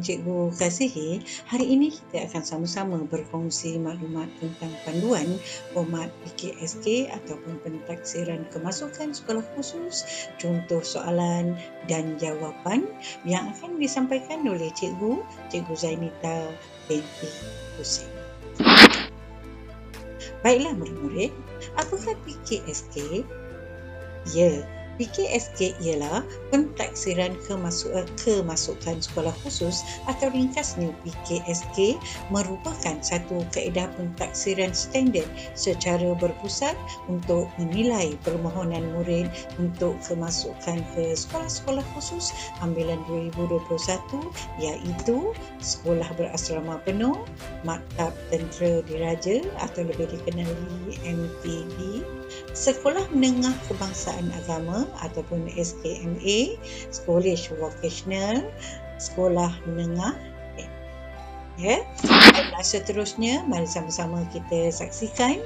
yang cikgu kasihi, hari ini kita akan sama-sama berkongsi maklumat tentang panduan format PKSK ataupun pentaksiran kemasukan sekolah khusus, contoh soalan dan jawapan yang akan disampaikan oleh Cikgu Zainita binti Hussein. Baiklah murid-murid, apakah PKSK? Ya, PKSK ialah pentaksiran kemasukan sekolah khusus atau ringkasnya PKSK merupakan satu kaedah pentaksiran standard secara berpusat untuk menilai permohonan murid untuk kemasukan ke sekolah-sekolah khusus ambilan 2021 iaitu sekolah berasrama penuh, Maktab Tentera Diraja atau lebih dikenali MTD, Sekolah Menengah Kebangsaan Agama ataupun SKMA, College Vocational, Sekolah Menengah. Ya. Baiklah, seterusnya mari sama-sama kita saksikan.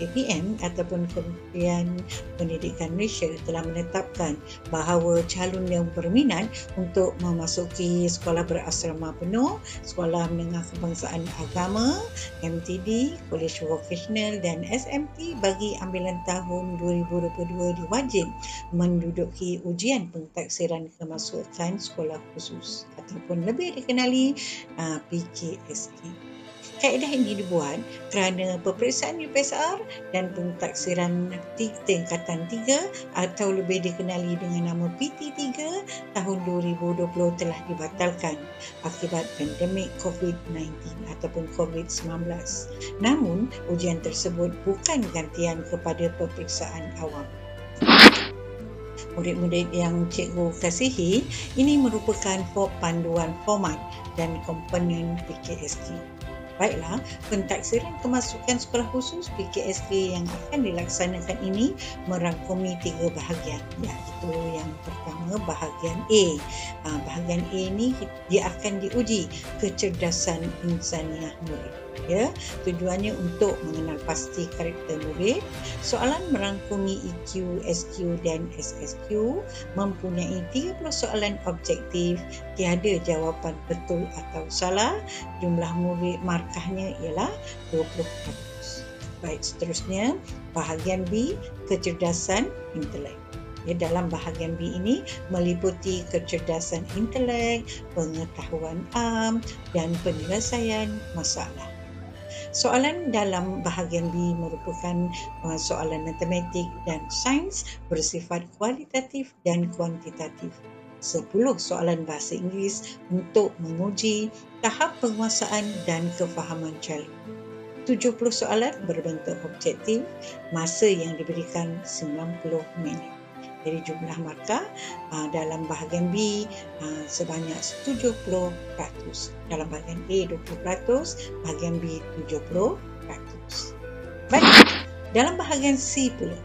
KPM ataupun Kementerian Pendidikan Malaysia telah menetapkan bahawa calon yang berminat untuk memasuki sekolah berasrama penuh, Sekolah Menengah Kebangsaan Agama, MTD, College Vocational dan SMT bagi ambilan tahun 2022 diwajib menduduki ujian pentaksiran kemasukan sekolah khusus ataupun lebih dikenali PKSK. Kaedah ini dibuat kerana peperiksaan UPSR dan pentaksiran tingkatan 3 atau lebih dikenali dengan nama PT3 tahun 2020 telah dibatalkan akibat pandemik COVID-19 ataupun COVID-19. Namun, ujian tersebut bukan gantian kepada peperiksaan awam. Murid-murid yang cikgu kasihi, ini merupakan panduan format dan komponen PKSK. Baiklah, pentaksiran kemasukan sekolah khusus PKSK yang akan dilaksanakan ini merangkumi 3 bahagian, iaitu yang pertama bahagian A. Bahagian A ini dia akan diuji kecerdasan insaniah murid. Ya, tujuannya untuk mengenal pasti karakter murid. Soalan merangkumi EQ, SQ dan SSQ, mempunyai 30 soalan objektif, tiada jawapan betul atau salah. Jumlah murid markahnya ialah 20%. Baik, seterusnya bahagian B, kecerdasan intelek. Dalam bahagian B ini meliputi kecerdasan intelek, pengetahuan am dan penyelesaian masalah. Soalan dalam bahagian B merupakan soalan matematik dan sains bersifat kualitatif dan kuantitatif. 10 soalan bahasa Inggeris untuk menguji tahap penguasaan dan kefahaman calon. 70 soalan berbentuk objektif, masa yang diberikan 90 minit. Jadi jumlah markah dalam bahagian B sebanyak 70%. Dalam bahagian A 20%, bahagian B 70%. Baik, dalam bahagian C pula.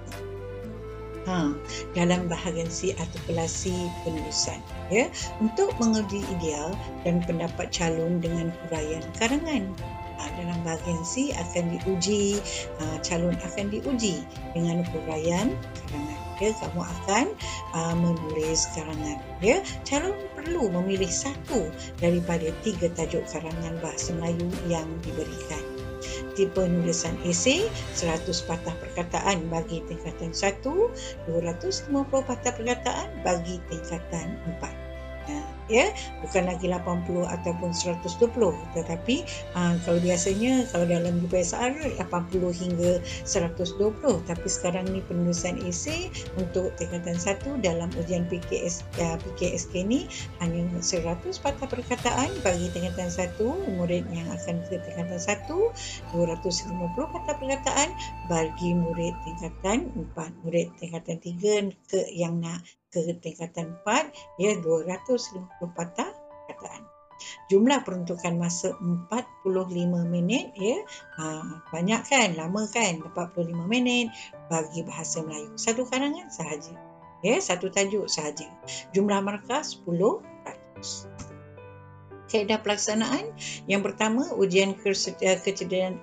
Dalam bahagian C atau kelas C penulisan, ya, untuk menguji ideal dan pendapat calon dengan huraian karangan. Dalam bahagian C akan diuji, calon akan diuji dengan huraian karangan. Kamu akan menulis karangan. Calon perlu memilih satu daripada 3 tajuk karangan bahasa Melayu yang diberikan. Tipe penulisan esei 100 patah perkataan bagi tingkatan 1, 250 patah perkataan bagi tingkatan 4. Bukan lagi 80 ataupun 120, tetapi kalau biasanya kalau dalam UPSR 80 hingga 120, tapi sekarang ni penulisan esei untuk tingkatan 1 dalam ujian PKSK ni hanya 100 patah perkataan bagi tingkatan 1, murid yang akan ke tingkatan 1, 250 patah perkataan bagi murid tingkatan 4, murid tingkatan 3 yang nak ke tingkatan 4, 250 patah perkataan. Jumlah peruntukan masa 45 minit, banyak kan, lama kan, 45 minit bagi bahasa Melayu. Satu karangan sahaja, satu tajuk sahaja. Jumlah markah 10%. Kaedah pelaksanaan yang pertama, ujian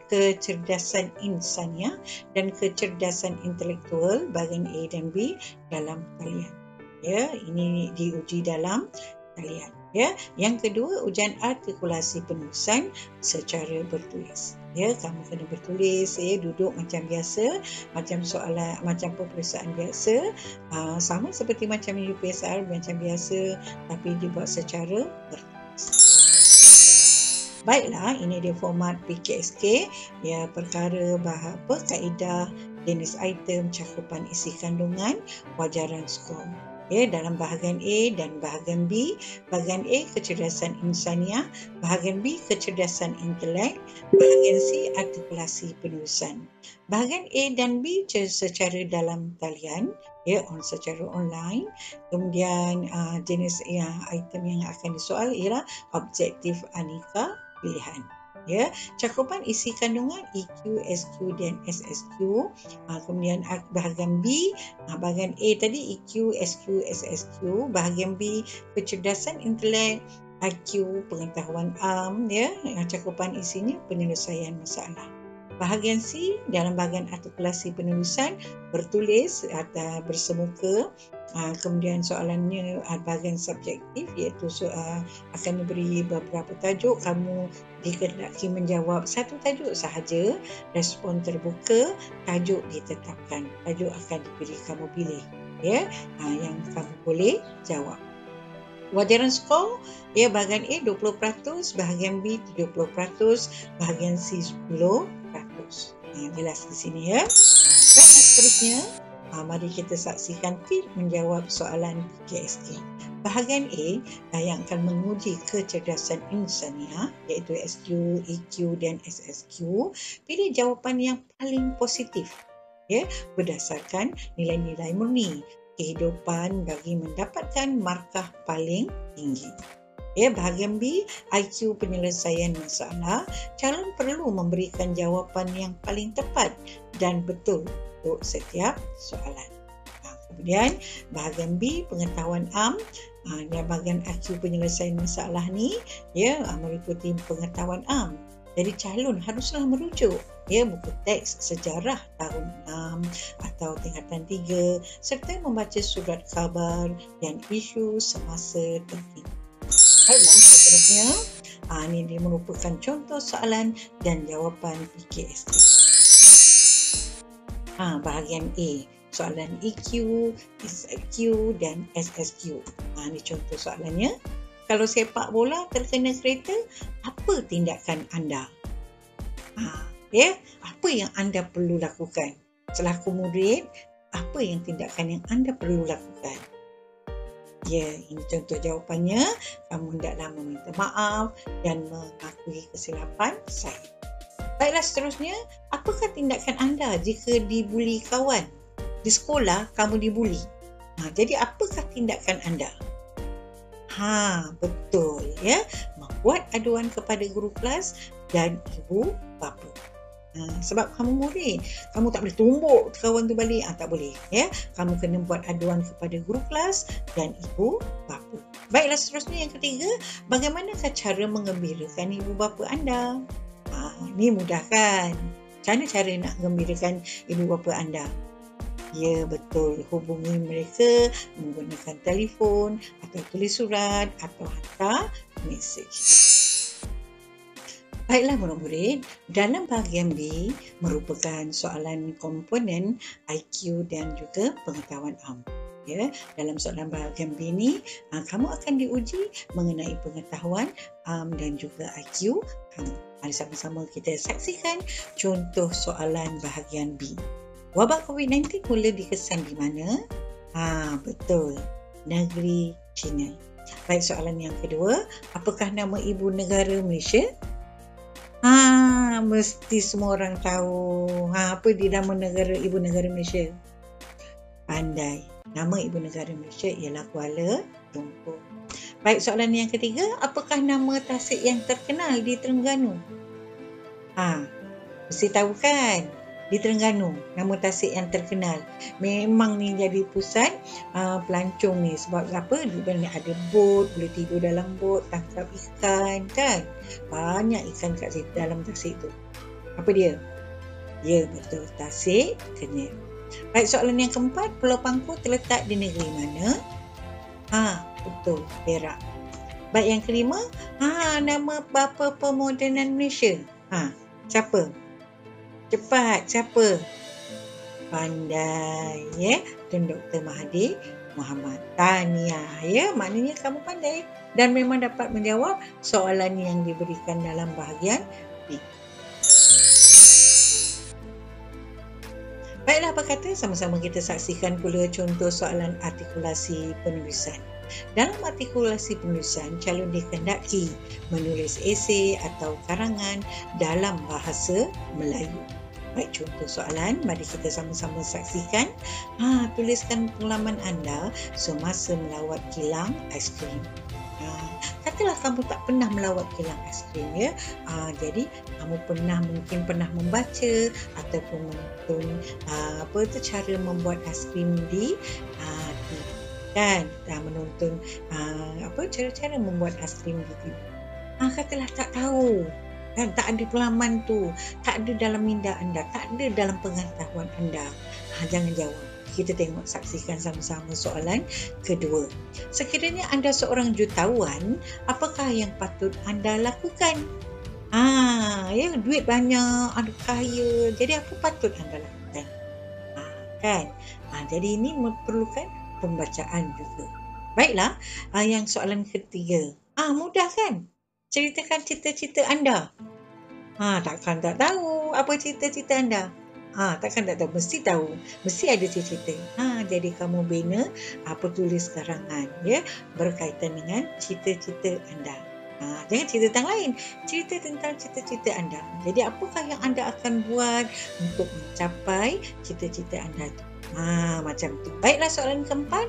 kecerdasan insaniah dan kecerdasan intelektual bahagian A dan B dalam talian. Ini diuji dalam talian. Ya, yang kedua, ujian artikulasi penulisan secara bertulis. Ya, kamu kena bertulis, duduk macam biasa, macam soalan, macam peperiksaan biasa, sama seperti macam UPSR macam biasa, tapi dibuat secara bertulis. Baiklah, ini dia format PKSK, ya, perkara kaedah, jenis item, cakupan isi kandungan, wajaran skor. Ya, dalam bahagian A dan bahagian B. Bahagian A, kecerdasan insaniah. Bahagian B, kecerdasan intelek. Bahagian C, artikulasi penulisan. Bahagian A dan B secara dalam talian, ya, secara online. Kemudian jenis item yang akan disoal ialah objektif aneka pilihan. Ya, cakupan isi kandungan EQ, SQ dan SSQ. Kemudian bahagian B, bahagian A tadi EQ, SQ, SSQ. Bahagian B, kecerdasan intelek, IQ, pengetahuan ya. Cakupan isinya penyelesaian masalah. Bahagian C, dalam bahagian artikulasi penulisan, bertulis atau bersemuka. Kemudian soalannya bahagian subjektif, iaitu akan diberi beberapa tajuk. Kamu dikehendaki menjawab satu tajuk sahaja. Respon terbuka, tajuk ditetapkan. Tajuk akan diberi kamu pilih, ya, yang kamu boleh jawab. Wajaran skor, ya, bahagian A 20%, bahagian B 70%, bahagian C 10%. Jelas di sini, ya. Dan seterusnya, mari kita saksikan tip menjawab soalan PKSK. Bahagian A yang akan menguji kecerdasan insaniah, iaitu SQ, EQ dan SSQ. Pilih jawapan yang paling positif, ya, berdasarkan nilai-nilai murni kehidupan bagi mendapatkan markah paling tinggi. Ya, bahagian B, IQ penyelesaian masalah. Calon perlu memberikan jawapan yang paling tepat dan betul untuk setiap soalan. Kemudian bahagian B, pengetahuan dan bahagian IQ penyelesaian masalah ni, ya, meliputi pengetahuan Jadi calon haruslah merujuk, ya, buku teks sejarah tahun 6 atau tingkatan 3 serta membaca surat khabar dan isu semasa terkini. Baiklah, seterusnya, ini dia merupakan contoh soalan dan jawapan PKSK. Bahagian A, soalan EQ, SQ dan SSQ. Ini contoh soalannya. Kalau sepak bola terkena kereta, apa tindakan anda? Ya, apa yang anda perlu lakukan? Selaku murid, apa yang tindakan yang anda perlu lakukan? Ya, ini contoh jawapannya. Kamu hendaklah meminta maaf dan mengakui kesilapan saya. Baiklah, seterusnya, apakah tindakan anda jika dibuli kawan? Di sekolah, kamu dibuli. Jadi, apakah tindakan anda? Betul, ya. Membuat aduan kepada guru kelas dan ibu bapa. Sebab kamu murid, kamu tak boleh tumbuk kawan tu balik. Tak boleh, ya. Kamu kena buat aduan kepada guru kelas dan ibu bapa. Baiklah, seterusnya yang ketiga, bagaimanakah cara mengembirakan ibu bapa anda? Ini mudah kan? Macam mana cara nak gembirakan ibu bapa anda? Ya, betul. Hubungi mereka menggunakan telefon atau tulis surat atau hantar mesej. Baiklah murid-murid, dalam bahagian B merupakan soalan komponen IQ dan juga pengetahuan Ya, dalam soalan bahagian B ni, kamu akan diuji mengenai pengetahuan dan juga IQ kamu. Mari sama-sama kita saksikan contoh soalan bahagian B. Wabak COVID-19 mula dikesan di mana? Betul, negeri China. Baik, soalan yang kedua, apakah nama ibu negara Malaysia? Mesti semua orang tahu. Apa dia nama ibu negara Malaysia? Pandai. Nama ibu negara Malaysia ialah Kuala Lumpur. Baik, soalan yang ketiga, apakah nama tasik yang terkenal di Terengganu? Mesti tahu kan? Di Terengganu, nama tasik yang terkenal. Memang ni jadi pusat pelancong ni. Sebab apa? Di mana ada bot, boleh tidur dalam bot, tangkap ikan kan. Banyak ikan kat situ, dalam tasik tu. Apa dia? Ya, betul. Tasik Kenyir. Baik, soalan yang keempat, Pulau Pangku terletak di negeri mana? Betul, Perak. Baik, yang kelima, nama bapa pemodenan Malaysia. Siapa? Cepat, siapa? Pandai, ya. Tun Dr. Mahathir Mohamad. Tahniah, ya. Maknanya kamu pandai dan memang dapat menjawab soalan yang diberikan dalam bahagian B. Baiklah, apa kata sama-sama kita saksikan pula contoh soalan artikulasi penulisan. Dalam artikulasi penulisan, calon dikehendaki menulis esei atau karangan dalam bahasa Melayu. Baik, contoh soalan, mari kita sama-sama saksikan. Tuliskan pengalaman anda semasa melawat kilang aiskrim. Katalah kamu tak pernah melawat kilang aiskrim, ya. Jadi kamu mungkin pernah membaca ataupun menonton cara membuat aiskrim di kan, menonton cara-cara membuat aiskrim di TV. Katalah tak tahu, kan, tak ada pengalaman tu, tak ada dalam minda anda, tak ada dalam pengetahuan anda. Jangan jawab. Kita tengok, saksikan sama-sama soalan kedua. Sekiranya anda seorang jutawan, apakah yang patut anda lakukan? Ya, duit banyak, anda kaya, jadi apa patut anda lakukan? Kan? Jadi ini memerlukan pembacaan juga. Baiklah, yang soalan ketiga. Mudah kan? Ceritakan cita-cita anda. Takkan tak tahu apa cita-cita anda? Takkan tak tahu, mesti tahu. Mesti ada cita-cita. Jadi kamu bina tulis karangan, ya, berkaitan dengan cita-cita anda. Jangan cerita tentang lain, cerita tentang cita-cita anda. Jadi apakah yang anda akan buat untuk mencapai cita-cita anda itu? Macam tu. Baiklah, soalan keempat.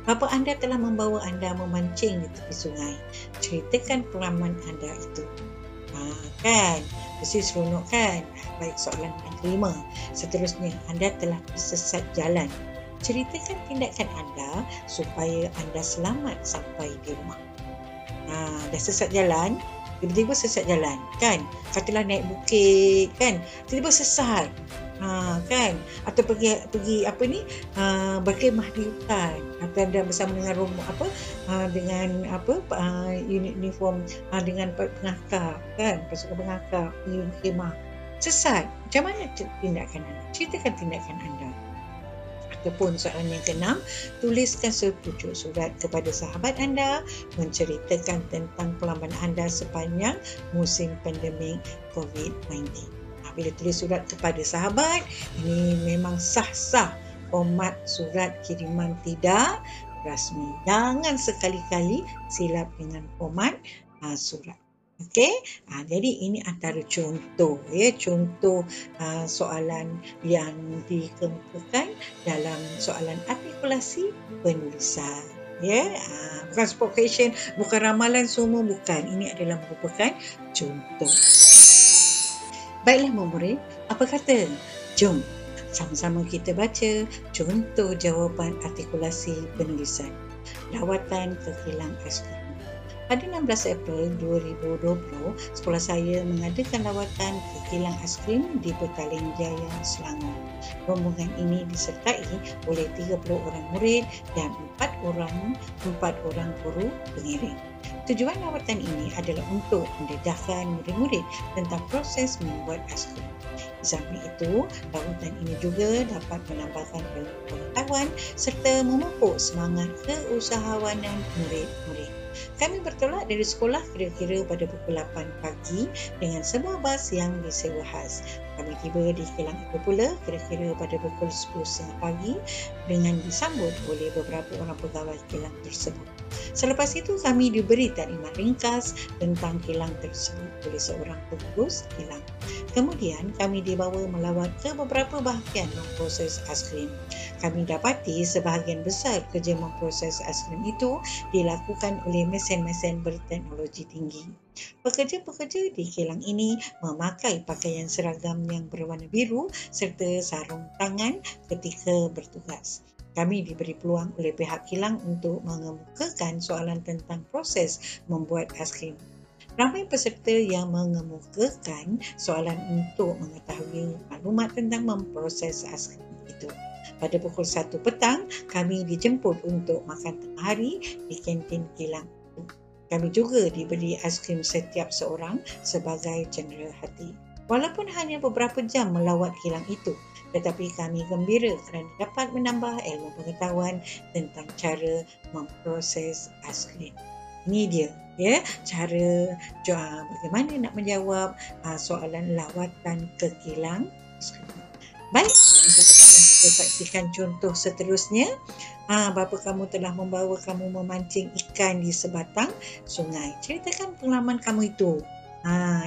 Bapa anda telah membawa anda memancing di tepi sungai. Ceritakan pengalaman anda itu. Kan? Mesti seronok, kan? Baik, soalan yang kelima. Seterusnya, anda telah tersesat jalan. Ceritakan tindakan anda supaya anda selamat sampai di rumah. Dah sesat jalan, tiba-tiba sesat jalan, kan? Katalah naik bukit, kan? Tiba-tiba sesat. Kan, atau pergi berkhemah di hutan, atau anda bersama dengan unit uniform, dengan pengakar, kan, pasukan pengakar pergi berkhemah, sesat. Macam mana tindakan anda? Ceritakan tindakan anda. Ataupun soalan yang keenam, tuliskan sepucuk surat kepada sahabat anda menceritakan tentang pengalaman anda sepanjang musim pandemik COVID-19. Bila tulis surat kepada sahabat, ini memang sah-sah format surat kiriman tidak rasmi. Jangan sekali-kali silap dengan format surat. Okey, jadi ini antara contoh, ya, contoh soalan yang dikemukakan dalam soalan artikulasi penulisan. Ya, bukan spot question, bukan ramalan semua, bukan. Ini adalah merupakan contoh. Baiklah murid, apa kata? Jom sama-sama kita baca contoh jawapan artikulasi penulisan. Lawatan ke kilang aiskrim. Pada 16 April 2020, sekolah saya mengadakan lawatan ke kilang aiskrim di Petaling Jaya, Selangor. Rombongan ini disertai oleh 30 orang murid dan 4 orang guru pengiring. Tujuan lawatan ini adalah untuk mendedahkan murid-murid tentang proses membuat aiskrim. Di samping itu, lawatan ini juga dapat menambahkan pengetahuan serta memupuk semangat keusahawanan murid-murid. Kami bertolak dari sekolah kira-kira pada pukul 8 pagi dengan sebuah bas yang disewa khas. Kami tiba di kilang itu pula kira-kira pada pukul 10.30 pagi dengan disambut oleh beberapa orang pegawai kilang tersebut. Selepas itu kami diberi taklimat ringkas tentang kilang tersebut oleh seorang pengurus kilang. Kemudian kami dibawa melawat ke beberapa bahagian memproses aiskrim. Kami dapati sebahagian besar kerja memproses aiskrim itu dilakukan oleh mesin-mesin berteknologi tinggi. Pekerja-pekerja di kilang ini memakai pakaian seragam yang berwarna biru serta sarung tangan ketika bertugas. Kami diberi peluang oleh pihak kilang untuk mengemukakan soalan tentang proses membuat aiskrim. Ramai peserta yang mengemukakan soalan untuk mengetahui maklumat tentang memproses aiskrim itu. Pada pukul 1 petang, kami dijemput untuk makan tengah hari di kantin kilang itu. Kami juga diberi aiskrim setiap seorang sebagai cenderia hati. Walaupun hanya beberapa jam melawat kilang itu, tetapi kami gembira kerana dapat menambah ilmu pengetahuan tentang cara memproses aiskrim. Ini dia, ya, cara bagaimana nak menjawab soalan lawatan ke kilang aiskrim. Baik, kita saksikan contoh seterusnya. Bapa kamu telah membawa kamu memancing ikan di sebatang sungai. Ceritakan pengalaman kamu itu.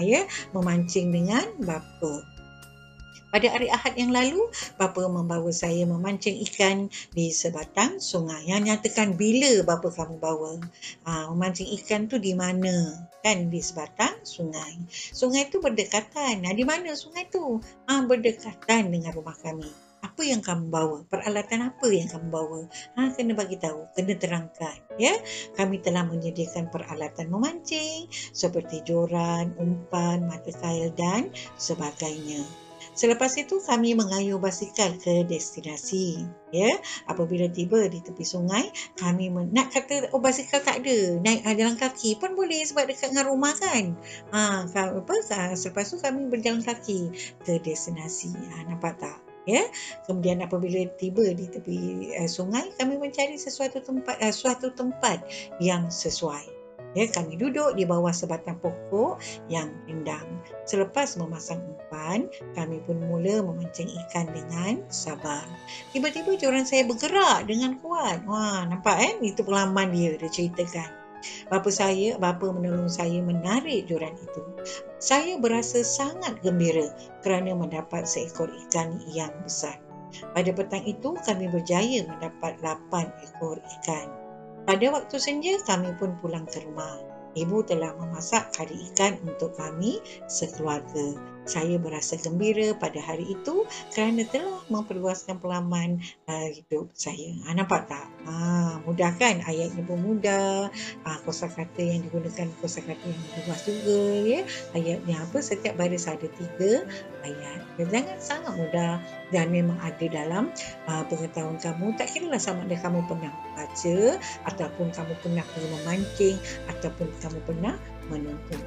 Ya, memancing dengan bapa. Pada hari Ahad yang lalu, bapa membawa saya memancing ikan di sebatang sungai. Yang nyatakan bila bapa kamu bawa. Memancing ikan tu di mana? Kan di sebatang sungai. Sungai tu berdekatan. Di mana sungai tu? Berdekatan dengan rumah kami. Apa yang kamu bawa? Peralatan apa yang kamu bawa? Kena bagi tahu, kena terangkan. Ya, kami telah menyediakan peralatan memancing seperti joran, umpan, mata kail dan sebagainya. Selepas itu kami mengayuh basikal ke destinasi. Ya, apabila tiba di tepi sungai, kami nak kata basikal tak ada, naik jalan kaki pun boleh sebab dekat dengan rumah kan. Selepas tu kami berjalan kaki ke destinasi. Nampak tak? Ya, kemudian apabila tiba di tepi sungai, kami mencari suatu tempat yang sesuai. Ya, kami duduk di bawah sebatang pokok yang rindang. Selepas memasang umpan, kami pun mula memancing ikan dengan sabar. Tiba-tiba joran saya bergerak dengan kuat. Nampak kan? Itu pengalaman dia ceritakan. Bapa menolong saya menarik joran itu. Saya berasa sangat gembira kerana mendapat seekor ikan yang besar. Pada petang itu, kami berjaya mendapat 8 ekor ikan. Pada waktu senja, kami pun pulang ke rumah. Ibu telah memasak kari ikan untuk kami sekeluarga. Saya berasa gembira pada hari itu kerana telah memperluaskan pengalaman hidup saya. Nampak tak? Mudah kan? Ayatnya pun mudah. Kosakata yang digunakan kosakata yang luas juga. Ya? Ayatnya setiap baris ada 3 ayat. Jangan sangat mudah dan memang ada dalam pengetahuan kamu. Tak kiralah sama ada kamu pernah baca ataupun kamu pernah pergi memancing ataupun kamu pernah menonton.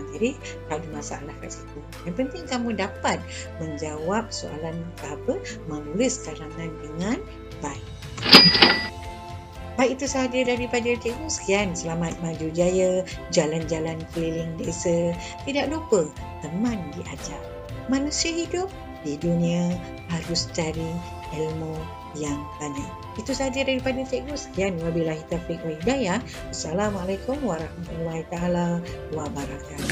Jadi tak ada masalah kat situ. Yang penting kamu dapat menjawab soalan menulis karangan dengan baik. Baik, itu sahaja daripada cikgu. Sekian, selamat maju jaya, jalan-jalan keliling desa. Tidak lupa teman diajar. Manusia hidup di dunia harus cari ilmu yang banyak. Itu sahaja daripada cikgu. Sekian, wabillahi taufiq wa hidayah. Assalamualaikum warahmatullahi taala wabarakatuh.